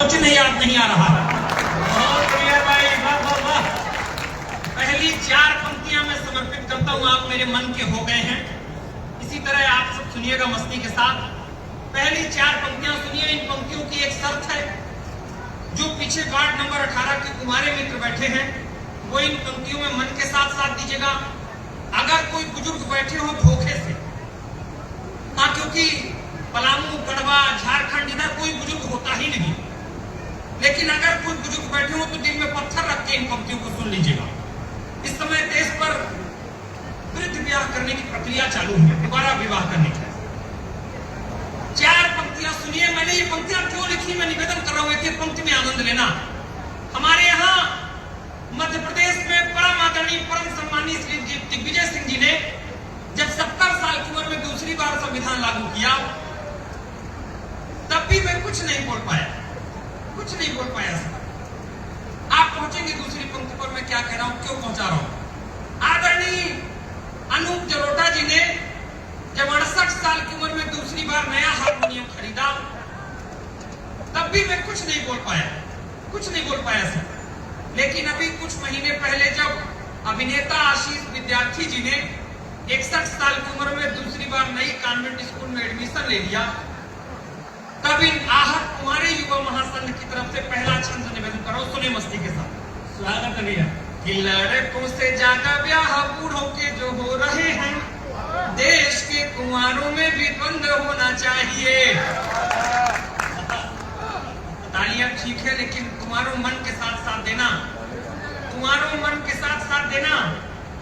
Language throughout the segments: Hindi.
कुछ नहीं याद नहीं आ रहा। बहुत बढ़िया भाई, वाह वाह वाह। पहली 4 पंक्तियां मैं समर्पित करता हूं, आप मेरे मन के हो गए हैं। इसी तरह आप सब सुनिएगा मस्ती के साथ। पहली 4 पंक्तियां सुनिए। इन पंक्तियों की एक शर्त है, जो पीछे वार्ड नंबर 18 के कुमारे मित्र बैठे हैं वो इन पंक्तियों में मन के साथ साथ दीजिएगा। अगर कोई बुजुर्ग बैठे हो धोखे से, हाँ, क्योंकि पलामू, गढ़वा, झारखंड इधर कोई बुजुर्ग होता ही नहीं, लेकिन अगर कोई बुजुर्ग बैठे हो तो दिल में पत्थर रख के इन पंक्तियों को सुन लीजिएगा। इस समय देश पर वृद्ध विवाह करने की प्रक्रिया चालू है, दोबारा विवाह करने की। 4 पंक्तियां सुनिए। मैंने ये पंक्तियां क्यों लिखी, मैं निवेदन कर रहा हूं कि पंक्ति में आनंद लेना। हमारे यहाँ मध्य प्रदेश में परम आदरणीय, परम सम्मानीय श्री दिग्विजय सिंह जी ने जब 70 साल की उम्र में दूसरी बार संविधान लागू किया, तब भी मैं कुछ नहीं बोल पाया, कुछ नहीं बोल पाया। आप पहुंचेंगे दूसरी पंक्ति पर, मैं क्या कह रहा हूं, क्यों पहुंचा रहा हूं। आदरणीय अनूप जलोटा जी ने जब 68 साल की उम्र में दूसरी बार नया हारमोनियम खरीदा, तब भी मैं कुछ नहीं बोल पाया, कुछ नहीं बोल पाया सर। लेकिन अभी कुछ महीने पहले जब अभिनेता आशीष विद्यार्थी जी ने 61 साल की उम्र में दूसरी बार नई कॉन्वेंट स्कूल में एडमिशन ले लिया, तब इन आहत कुमारी युवा महासंघ की तरफ से पहला छंद निवेदन करो, सुने मस्ती के साथ। स्वागत है भैया। कि लड़कों से ज्यादा ब्याह बूढ़ों के जो हो रहे हैं, देश के कुंवारों में भी बंद होना चाहिए। तालियां ठीक है, लेकिन कुंवारों मन के साथ साथ देना, कुंवारों मन के साथ साथ देना,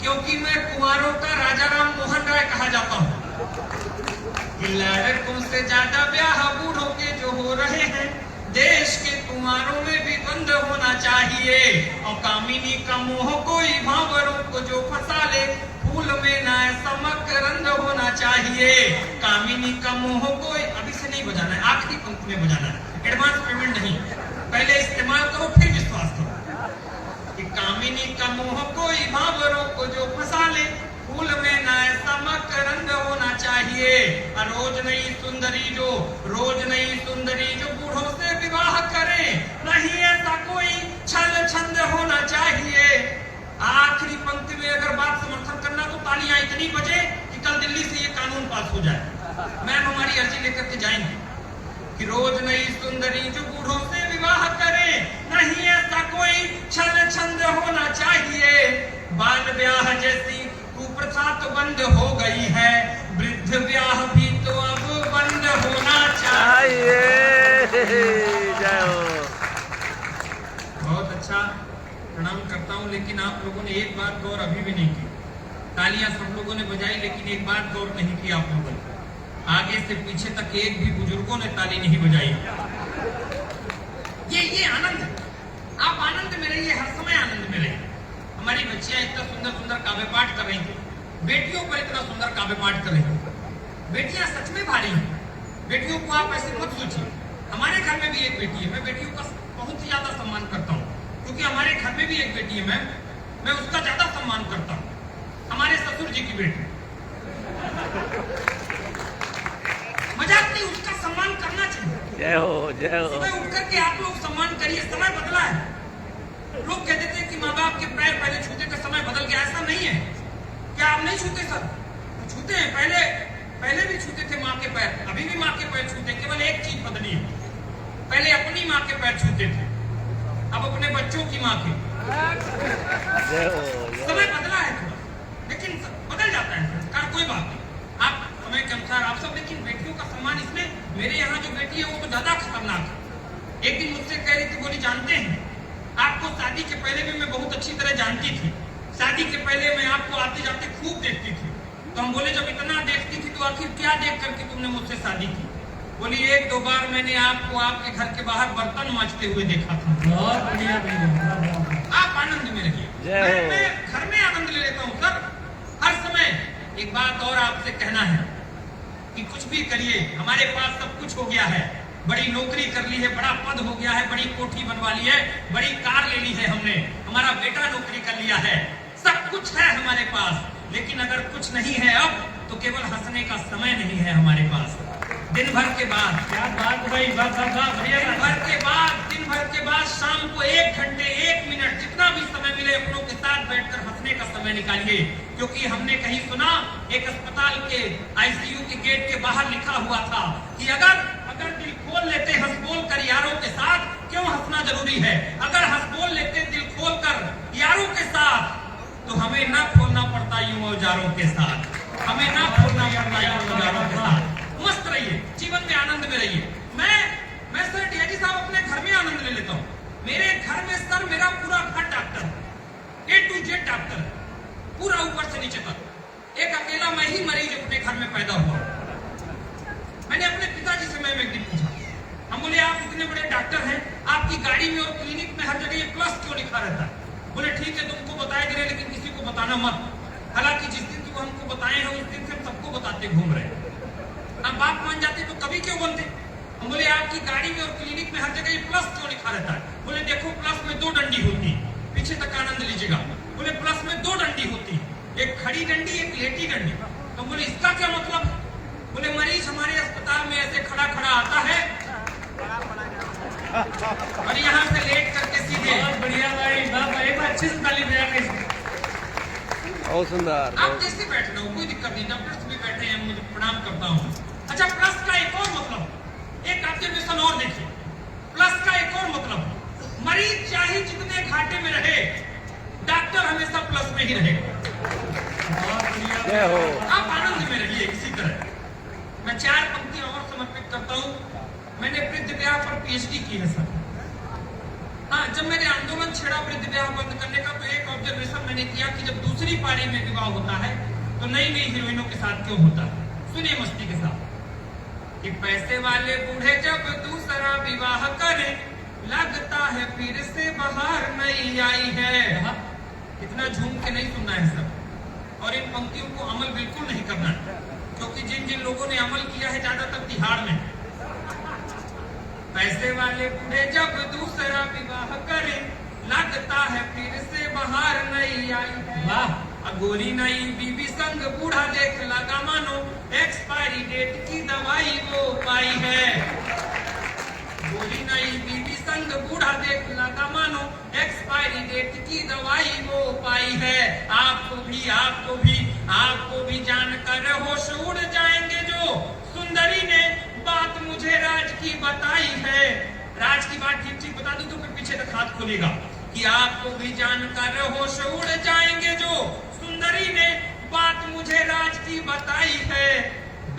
क्योंकि मैं कुंवारों का राजा राम मोहन राय कहा जाता हूँ। लड़कों से ज्यादा ब्याह बूढ़ों के जो हो रहे हैं, देश के कुंवारों में भी बंद होना चाहिए। और कामिनी का मोह कोई भावरों को जो फंसा ले, फूल में ना ऐसा मकरंद होना चाहिए। कामिनी का मोह कोई, अभी से नहीं बजाना है, आखिरी पंक्ति में बजाना है, एडवांस पेमेंट नहीं, पहले इस्तेमाल करो फिर विश्वास करो। कि कामिनी का मोह कोई भावरों को जो फंसा ले, फूल में ना ऐसा मकरंद होना चाहिए। रोज नई सुंदरी जो, रोज नई सुंदरी जो बूढ़ों से विवाह करे, नहीं ऐसा कोई छल छंद होना चाहिए। आखिरी पंक्ति में अगर बात समर्थन करना तो तालियां इतनी बजे कि कल दिल्ली से ये कानून पास हो जाए। मैम हमारी अर्जी लेकर के जाएंगे कि रोज नई सुंदरी जो बूढ़ों से विवाह करे, नहीं ऐसा कोई छल छंद होना चाहिए। बाल ब्याह जैसी कुप्रथा तो बंद हो गई है, वृद्ध ब्याह भी तो अब बंद होना चाहिए। बहुत अच्छा, प्रणाम करता हूं। लेकिन आप लोगों ने एक बात गौर अभी भी नहीं की। तालियां सब लोगों ने बजाई, लेकिन एक बात गौर नहीं की आप लोगों ने। आगे से पीछे तक एक भी बुजुर्गों ने ताली नहीं बजाई। ये आनंद है, आप आनंद में रहिए, हर समय आनंद में रहिए। हमारी बच्चियां इतना सुंदर सुंदर काव्य पाठ कर रही थी, बेटियों पर इतना सुंदर काव्य पाठ कर रही थी। बेटियां सच में भारी हैं, बेटियों को आप ऐसे मत सोचिए। हमारे घर में भी एक बेटी है, मैं बेटियों का बहुत ही ज्यादा सम्मान करता हूँ, क्योंकि हमारे घर में भी एक बेटी है, मैं उसका ज्यादा सम्मान करता हूँ। हमारे ससुर जी की बेटी, मजाक नहीं, उसका सम्मान करना चाहिए। जय हो, जय हो। सुबह उठ करके आप लोग सम्मान करिए। समय बदला है, लोग कहते थे कि माँ बाप के पैर पहले छूते थे, समय बदल गया। ऐसा नहीं है। क्या आप नहीं छूते सर? छूते हैं, पहले भी छूते थे माँ के पैर, अभी भी माँ के पैर छूते। केवल एक चीज बदली है, पहले अपनी माँ के पैर छूते थे, अब अपने बच्चों की माँ के। समय बदला है थोड़ा, लेकिन बदल जाता है संस्कार, कोई बात नहीं। आप समय के अनुसार आप सब, लेकिन बेटियों का सम्मान, इसमें मेरे यहाँ जो बेटी है वो तो ज्यादा खतरनाक है। एक दिन मुझसे कह रही थी, बोली जानते हैं आपको शादी के पहले भी मैं बहुत अच्छी तरह जानती थी, शादी के पहले मैं आपको आते जाते खूब देखती थी। तो हम बोले जब इतना देखती थी तो आखिर क्या देख करके तुमने मुझसे शादी की? बोली 1-2 बार मैंने आपको आपके घर के बाहर बर्तन मांजते हुए देखा था। बहुत बढ़िया, आप आनंद में रहिए, मैं घर में आनंद ले लेता हूँ सर हर समय। एक बात और आपसे कहना है कि कुछ भी करिए, हमारे पास सब कुछ हो गया है, बड़ी नौकरी कर ली है, बड़ा पद हो गया है, बड़ी कोठी बनवा ली है, बड़ी कार ले ली है हमने, हमारा बेटा नौकरी कर लिया है, सब कुछ है हमारे पास। लेकिन अगर कुछ नहीं है अब, तो केवल हंसने का समय नहीं है हमारे पास। दिन भर के बाद, क्या बात भाई, दिन भर के बाद निकालिए, क्योंकि हमने कहीं सुना एक अस्पताल के आईसीयू के गेट के बाहर लिखा हुआ था कि अगर दिल खोल लेते हंस बोल कर यारों के साथ, क्यों हंसना जरूरी है, अगर हंस बोल लेते दिल खोल कर यारों के साथ, तो हमें ना खोलना पड़ता यूं औजारों के साथ, हमें ना खोलना पड़ता यूं औजारों के साथ। मस्त रहिए, जीवन में आनंद में रहिए। मैं सर डीआईजी साहब अपने घर में आनंद ले लेता हूँ। मेरे घर में सर मेरा पूरा घर doctor, A to Z doctor, पूरा ऊपर से नीचे तक। एक अकेला मैं ही मरीज अपने घर में पैदा हुआ। मैंने अपने पिताजी से मैं एक दिन पूछा, हम बोले आप इतने बड़े डॉक्टर हैं, आपकी गाड़ी में और क्लिनिक में हर जगह ये प्लस क्यों लिखा रहता है? बोले ठीक है तुमको बताए दे रहे, लेकिन किसी को बताना मत। हालांकि जिस दिन तुम हमको बताए हैं उस दिन से हम सबको बताते घूम रहे हैं। अब बात मान जाते तो कभी क्यों बनते? हम बोले आपकी गाड़ी में और क्लिनिक में हर जगह ये प्लस क्यों लिखा रहता है? बोले देखो प्लस में 2 डंडी होती, पीछे तक आनंद लीजिएगा। बोले प्लस में 2 डंडी होती, एक खड़ी डंडी एक लेटी डंडी। तो बोले इसका क्या मतलब? बोले मरीज हमारे अस्पताल में ऐसे खड़ा खड़ा आता है और यहाँ से लेट करके सीधे। बहुत बढ़िया भाई, एक बार अच्छे से ताली बजाएंगे। बहुत सुंदर। आप जैसे बैठ रहे हो कोई दिक्कत नहीं, डॉक्टर्स भी बैठे हैं, मुझे प्रणाम करता हूँ। अच्छा प्लस का एक और मतलब, एक ऑब्जर्वेशन और देखिए, प्लस का एक और मतलब, मरीज चाहे जितने घाटे में रहे, डॉक्टर हमेशा प्लस में ही रहेगा। आप आनंद में रहिए। इसी तरह मैं 4 पंक्ति और समर्पित करता हूँ। मैंने वृद्ध विवाह पर पीएचडी की है सर। हाँ, जब मैंने आंदोलन छेड़ा वृद्ध विवाह बंद करने का, तो एक ऑब्जर्वेशन मैंने किया कि जब दूसरी पारी में विवाह होता है तो नई नई हीरोइनों के साथ क्यों होता है? सुनिए मस्ती के साथ कि पैसे वाले बूढ़े जब दूसरा विवाह करें, लगता है फिर से बाहर नहीं आई है। इतना झूम के नहीं सुनना है सब, और इन पंक्तियों को अमल बिल्कुल नहीं करना है, क्योंकि जिन जिन लोगों ने अमल किया है ज्यादातर तिहाड़ में। पैसे वाले बूढ़े जब दूसरा विवाह करें, लगता है फिर से बाहर नहीं आई है। वाह! गोरी नई बीबी संग बूढ़ा देख लगा मानो एक्सपायरी डेट की दवाई वो पाई है। गोरी नई बीबी संग बूढ़ा देख लगा मानो एक्सपायरी डेट की दवाई वो पाई है। आपको भी जानकर होश उड़ जाएंगे जो सुंदरी ने बात मुझे राज की बताई है। राज की बात ठीक ठीक बता दूं तो फिर पीछे तक हाथ खुलेगा कि आपको भी जानकर होश उड़ जाएंगे जो सुंदरी ने बात मुझे राज की बताई है।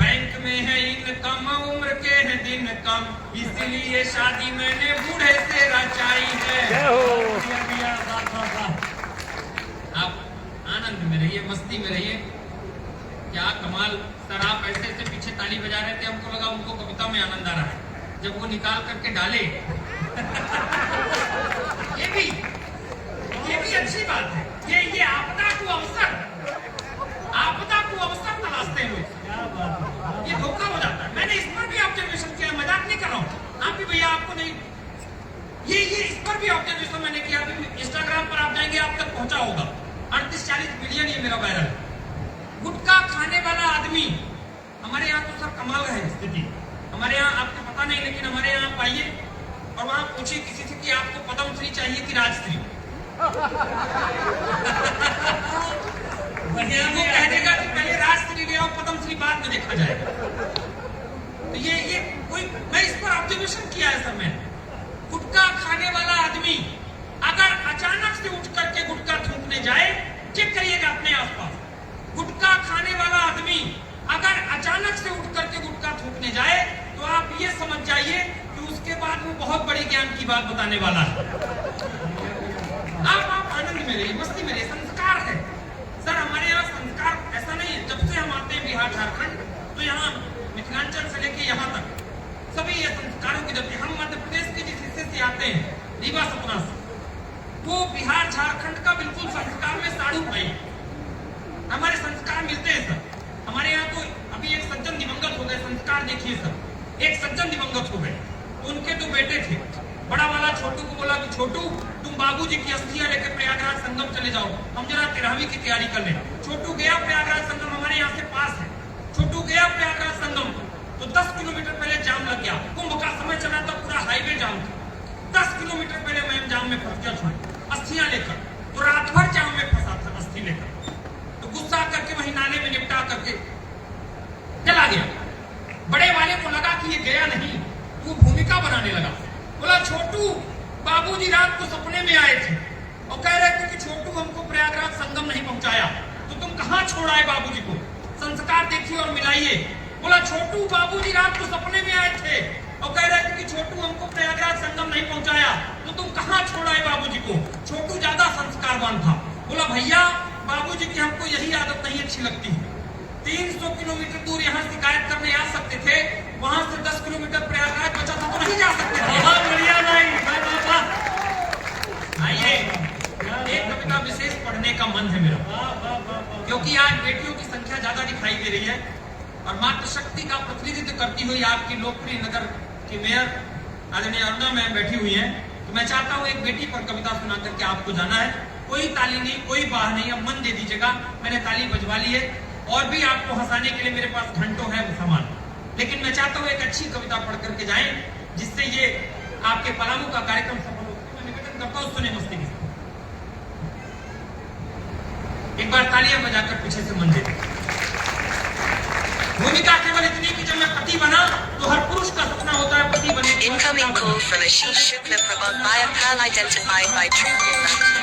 बैंक में है इनकम, उम्र के हैं दिन कम, इसलिए शादी मैंने बूढ़े से रचाई है। आप आनंद में रहिए, मस्ती में रहिए। क्या कमाल सर, आप ऐसे ऐसे पीछे ताली बजा रहे थे, हमको लगा उनको कविता में आनंद आ रहा है। जब वो निकाल करके डाले ये भी अच्छी बात है। ये आपदा को अवसर तलाशते हैं लोग, ये धोखा हो जाता है। मैंने इस पर भी ऑब्जर्वेशन किया, मजाक नहीं कर रहा हूँ। आप भी भैया आपको नहीं, ये इस पर भी ऑब्जर्वेशन मैंने किया। इंस्टाग्राम पर आप जाएंगे आप तक पहुंचा होगा, 38-40 मिलियन ये मेरा वायरल। गुटखा खाने वाला आदमी, हमारे यहाँ तो सर कमाल है स्थिति। हमारे यहाँ आपको पता नहीं, लेकिन हमारे यहाँ आप आइए और वहां पूछिए किसी से कि आपको पद्मश्री चाहिए कि राजश्री, वो कह देगा कि पहले राजश्री ले आओ, पद्मश्री बाद में देखा जाएगा। तो ये कोई, मैं इस पर ऑब्जर्वेशन किया है सर। मैं गुटखा खाने वाला आदमी अगर अचानक से उठ करके गुटखा थूकने जाए, चेक करिएगा अपने आसपास, गुटखा खाने वाला आदमी अगर अचानक से उठ करके गुटखा थूकने जाए, तो आप ये समझ जाइए कि उसके बाद वो बहुत बड़ी ज्ञान की बात बताने वाला है। आप आनंद में रहिए, मस्ती में रहिए। संस्कार है सर हमारे यहाँ, संस्कार ऐसा नहीं है। जब से हम आते हैं बिहार झारखंड, तो यहाँ मिथिलांचल से लेके यहाँ तक सभी ये संस्कारों की जब हम मध्य प्रदेश के जिस हिस्से से आते हैं, रीवा सपना से, वो बिहार झारखंड का बिल्कुल संस्कार में साड़ू भाई हमारे संस्कार मिलते हैं सर। हमारे यहाँ तो अभी एक सज्जन दिवंगत हो गए, संस्कार देखिए सर। एक सज्जन दिवंगत हो गए, उनके 2 बेटे थे। बड़ा वाला छोटू को बोला कि छोटू तुम बाबूजी की अस्थियां लेकर प्रयागराज संगम चले जाओ, हम जरा 13वीं की तैयारी कर लें। छोटू गया प्रयागराज संगम, हमारे यहाँ से पास है। छोटू गया प्रयागराज संगम तो 10 किलोमीटर पहले जाम लग गया। कुंभ का समय चला था, पूरा हाईवे जाम था। 10 किलोमीटर पहले मैं जाम में फंस गया, अस्थियां लेकर, तो रात भर जाम में फंसा था अस्थि लेकर। छोटू बाबूजी रात को सपने में आए थे और कह रहे थे कि छोटू हमको प्रयागराज संगम नहीं पहुंचाया, तो तुम कहां छोड़ाए बाबूजी को, संस्कार देखिए और मिलाइए। बोला छोटू बाबूजी रात को सपने में आए थे और कह रहे थे कि छोटू हमको प्रयागराज संगम नहीं पहुंचाया, तो तुम कहां छोड़ाए बाबूजी को। छोटू ज्यादा संस्कारवान था। बोला भैया बाबूजी की हमको यही आदत नहीं अच्छी लगती है। 300 किलोमीटर दूर यहाँ शिकायत करने आ सकते थे, वहां से 10 किलोमीटर प्रयागराज बचा था तो नहीं जा सकते थे। बहुत बढ़िया भाई, वाह वाह वाह। आइए एक कविता विशेष पढ़ने का मन है मेरा, वाह वाह वाह वाह। क्योंकि आज बेटियों की संख्या ज्यादा दिखाई दे रही है और मातृशक्ति का प्रतिनिधित्व करती हुई आपकी लोकप्रिय नगर की मेयर आदरणीय अरुणा मैम बैठी हुई हैं, तो मैं चाहता हूँ एक बेटी पर कविता सुना करके आपको जाना है। कोई ताली नहीं, कोई बाह नहीं, अब मन दे दीजिएगा, मैंने ताली बजवा ली है और भी आपको हंसाने के लिए मेरे पास घंटों है सामान, लेकिन मैं चाहता हूँ एक अच्छी कविता पढ़ करके जाएं जिससे ये आपके पलामू का कार्यक्रम सफल हो। मैं निवेदन करता हूँ सुने मस्ती के साथ। एक बार तालियां बजाकर पीछे से मन दे दें। भूमिका केवल इतनी कि जब मैं पति बना तो हर पुरुष का सपना होता है पति बने। Incoming call from Ashish Shukla from Maya Pal identified by TrueCaller.